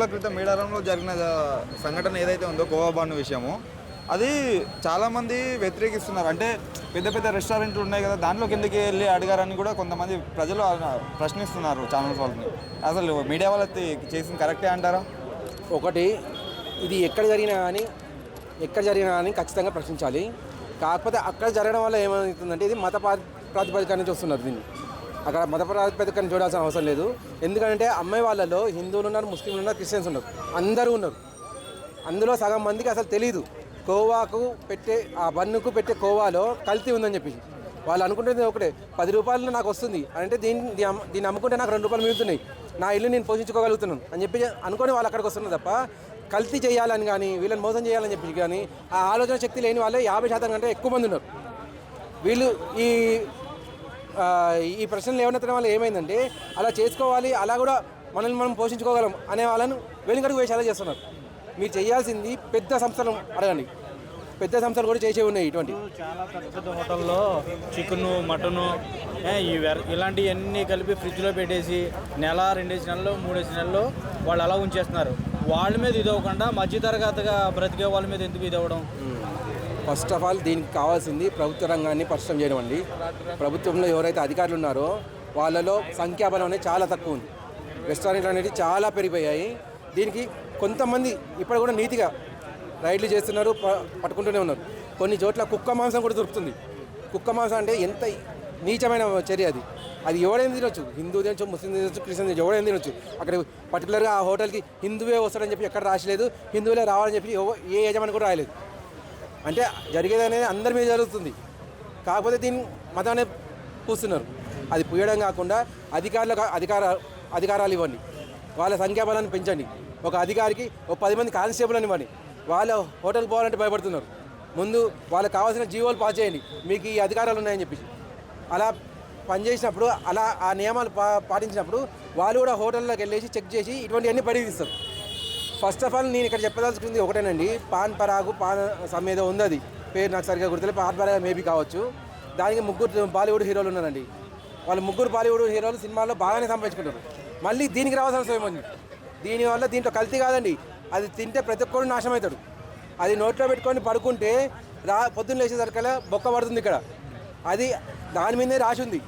రోజుల క్రితం మేడారంలో జరిగిన సంఘటన ఏదైతే ఉందో కోవా బాన్ విషయము, అది చాలామంది వ్యతిరేకిస్తున్నారు. అంటే పెద్ద పెద్ద రెస్టారెంట్లు ఉన్నాయి కదా, దాంట్లోకి ఎందుకు వెళ్ళి అడిగారని కూడా కొంతమంది ప్రజలు ప్రశ్నిస్తున్నారు ఛానల్స్ వాళ్ళని. అసలు మీడియా వాళ్ళకి చేసింది కరెక్టే అంటారా? ఒకటి, ఇది ఎక్కడ జరిగినా కానీ ఖచ్చితంగా ప్రశ్నించాలి. కాకపోతే అక్కడ జరగడం వల్ల ఏమవుతుందంటే ఇది మత ప్రాతిపదిక నుంచి వస్తున్నారు. దీన్ని అక్కడ మత ప్రాతిపదికను చూడాల్సిన అవసరం లేదు. ఎందుకంటే అమ్మాయి వాళ్ళలో హిందువులు ఉన్నారు, ముస్లింలు ఉన్నారు, క్రిస్టియన్స్ ఉన్నారు, అందరూ ఉన్నారు. అందులో సగం మందికి అసలు తెలీదు కోవాకు పెట్టే ఆ బన్నుకు పెట్టే కోవాలో కల్తీ ఉందని చెప్పి. వాళ్ళు అనుకుంటుంది ఒకటే, 10 రూపాయలు నాకు వస్తుంది అంటే దీన్ని అమ్ముకుంటే నాకు 2 రూపాయలు మిగులుతున్నాయి, నా ఇల్లు నేను పోషించుకోగలుగుతున్నాను అని చెప్పి అనుకొని వాళ్ళు అక్కడికి వస్తున్నారు తప్ప కల్తీ చేయాలని కానీ వీళ్ళని మోసం చేయాలని చెప్పి కానీ ఆ ఆలోచన శక్తి లేని వాళ్ళే 50% కంటే ఎక్కువ మంది ఉన్నారు. వీళ్ళు ఈ ప్రశ్నలు లేవనెత్తడం వల్ల ఏమైందంటే అలా చేసుకోవాలి, అలా కూడా మనల్ని మనం పోషించుకోగలం అనే వాళ్ళను వెనుకడుగు వేసేలా చేస్తున్నారు. మీరు చేయాల్సింది పెద్ద సంస్థలు అడగండి, పెద్ద సంస్థలు కూడా చేసే ఉన్నాయి. ఇటువంటి చాలా పెద్ద పెద్ద హోటల్లో చికెను, మటను ఇలాంటివన్నీ కలిపి ఫ్రిడ్జ్లో పెట్టేసి 1, 2 నెలలు, 3 నెలలు వాళ్ళు అలా ఉంచేస్తున్నారు. వాళ్ళ మీద ఇది అవ్వకుండా మధ్యతరగతిగా బ్రతికే వాళ్ళ మీద ఎందుకు ఇది అవ్వడం? ఫస్ట్ ఆఫ్ ఆల్ దీనికి కావాల్సింది ప్రభుత్వ రంగాన్ని పరిశ్రమ చేయడం అండి. ప్రభుత్వంలో ఎవరైతే అధికారులు ఉన్నారో వాళ్ళలో సంఖ్యాబలం అనేది చాలా తక్కువ ఉంది. రెస్టారెంట్లు అనేవి చాలా పెరిగిపోయాయి. దీనికి కొంతమంది ఇప్పుడు కూడా నీతిగా రైడ్లు చేస్తున్నారు, పట్టుకుంటూనే ఉన్నారు. కొన్ని చోట్ల కుక్క మాంసం కూడా దొరుకుతుంది. కుక్క మాంసం అంటే ఎంత నీచమైన చర్య అది. అది ఎవడైనా తినొచ్చు, హిందూ తినొచ్చు, ముస్లిం తినొచ్చు, క్రిస్టియన్ తినొచ్చు, ఎవడైనా తినొచ్చు. అక్కడ పర్టికులర్గా ఆ హోటల్కి హిందువే వస్తాడని చెప్పి ఎక్కడ రాసలేదు, హిందువులే రావాలని చెప్పి ఏ యజమాని కూడా రాయలేదు. అంటే జరిగేది అనేది అందరి మీద జరుగుతుంది. కాకపోతే దీన్ని మతాన్ని పూస్తున్నారు. అది పూయడం కాకుండా అధికారులకు అధికారాలు ఇవ్వండి, వాళ్ళ సంఖ్యాబలాన్ని పెంచండి. ఒక అధికారికి 10 మంది కానిస్టేబుల్ అని ఇవ్వండి. వాళ్ళ హోటల్కి పోవాలంటే భయపడుతున్నారు. ముందు వాళ్ళకి కావాల్సిన జీవోలు పాస్ చేయండి, మీకు ఈ అధికారాలు ఉన్నాయని చెప్పి. అలా పనిచేసినప్పుడు, అలా ఆ నియమాలు పాటించినప్పుడు వాళ్ళు కూడా హోటల్లోకి వెళ్ళేసి చెక్ చేసి ఇటువంటివన్నీ పరిగణిస్తారు. ఫస్ట్ ఆఫ్ ఆల్ నేను ఇక్కడ చెప్పదలుచుకుంది ఒకటేనండి, పాన్ పరాగు ఏదో ఉంది, అది పేరు నాకు సరిగ్గా గుర్తులేదు, పాన్ పరాగు మేబీ కావచ్చు. దానికి 3 బాలీవుడ్ హీరోలు ఉన్నారండి. వాళ్ళు 3 బాలీవుడ్ హీరోలు సినిమాల్లో బాగానే సంపాదించుకుంటారు. మళ్ళీ దీనికి రావాల్సిన అవసరం ఏముంది? దీనివల్ల దీంట్లో కల్తీ కాదండి, అది తింటే ప్రతి ఒక్కరు నాశనం అవుతాడు. అది నోట్లో పెట్టుకొని పడుకుంటే పొద్దున్న లేచేసరికల్లా బొక్క పడుతుంది ఇక్కడ. అది దాని మీదే రాసి ఉంది,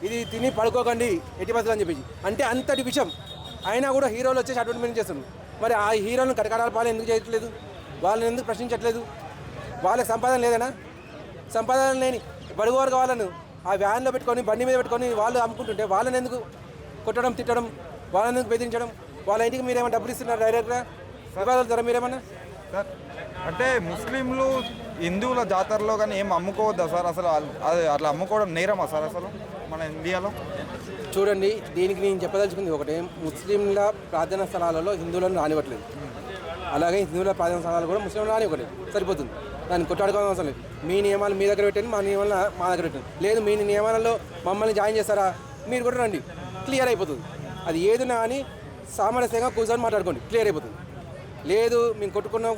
ఇది తిని పడుకోకండి ఎట్టి బస్సులు అని చెప్పేసి. అంటే అంతటి విషయం అయినా కూడా హీరోలు వచ్చేసి అడ్వర్టైజ్మెంట్ చేస్తున్నారు. మరి ఆ హీరోలను కటకటాల పాలన ఎందుకు చేయట్లేదు? వాళ్ళని ఎందుకు ప్రశ్నించట్లేదు? వాళ్ళకి సంపాదన లేదనా? సంపాదన లేని బడుగు వర్గ వాళ్ళను ఆ వ్యాన్లో పెట్టుకొని బండి మీద పెట్టుకొని వాళ్ళు అమ్ముకుంటుంటే వాళ్ళని ఎందుకు కొట్టడం, తిట్టడం, వాళ్ళని ఎందుకు బెదిరించడం? వాళ్ళ ఇంటికి మీరేమైనా డబ్బులు ఇస్తున్నారు డైరెక్ట్గా? ఇవ్వగలుగుతారా మీరేమన్నా? సార్ అంటే ముస్లింలు హిందువుల జాతరలో కానీ ఏం అమ్ముకోవద్దా సార్? అసలు అది అట్లా అమ్ముకోవడం నేరమా సార్ అసలు మన ఇండియాలో? చూడండి, దీనికి నేను చెప్పదలుచుకుంది ఒకటే, ముస్లింల ప్రార్థనా స్థలాలలో హిందువులను రానివ్వట్లేదు, అలాగే హిందువుల ప్రార్థనా స్థలాలు కూడా ముస్లింలు రానివ్వట్లేదు. సరిపోతుంది, దాన్ని కొట్టాడుకోవాల్సిన అవసరం లేదు. మీ నియమాలు మీ దగ్గర పెట్టండి, మా నియమాలు మా దగ్గర పెట్టండి. లేదు మీ నియమాలలో మమ్మల్ని జాయిన్ చేస్తారా, మీరు కూడా రండి, క్లియర్ అయిపోతుంది. అది ఏదైనా అని సామరస్యంగా కూర్చొని మాట్లాడుకోండి, క్లియర్ అయిపోతుంది. లేదు మేము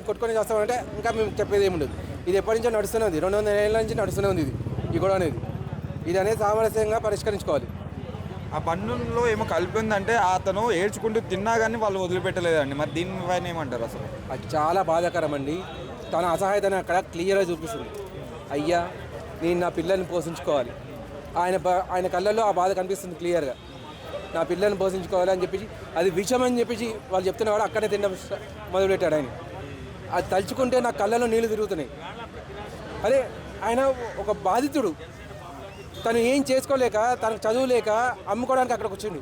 కొట్టుకొని చేస్తామంటే ఇంకా మేము చెప్పేది ఏముండదు. ఇది ఎప్పటి నుంచో నడుస్తూనే ఉంది, 200 ఏళ్ళ నుంచి నడుస్తూనే ఉంది ఈ గొడవ అనేది. ఇది అనేది సామరస్యంగా పరిష్కరించుకోవాలి. ఆ బన్నుల్లో ఏమో కలిపి ఉందంటే అతను ఏడ్చుకుంటూ తిన్నా కానీ వాళ్ళు వదిలిపెట్టలేదండి. మరి దీనిపైన ఏమంటారు అసలు? అది చాలా బాధాకరం అండి. తన అసహాయతను అక్కడ క్లియర్గా చూపిస్తుంది. అయ్యా నేను నా పిల్లల్ని పోషించుకోవాలి, ఆయన కళ్ళల్లో ఆ బాధ కనిపిస్తుంది క్లియర్గా. నా పిల్లల్ని పోషించుకోవాలి అని చెప్పేసి అది విషయం అని చెప్పేసి వాళ్ళు చెప్తున్నవాడు అక్కడే తినడం మొదలుపెట్టాడు ఆయన. అది తలుచుకుంటే నా కళ్ళలో నీళ్లు తిరుగుతున్నాయి. అదే ఆయన ఒక బాధితుడు, తను ఏం చేసుకోలేక, తనకు చదువు లేక అమ్ముకోవడానికి అక్కడికి వచ్చిండు.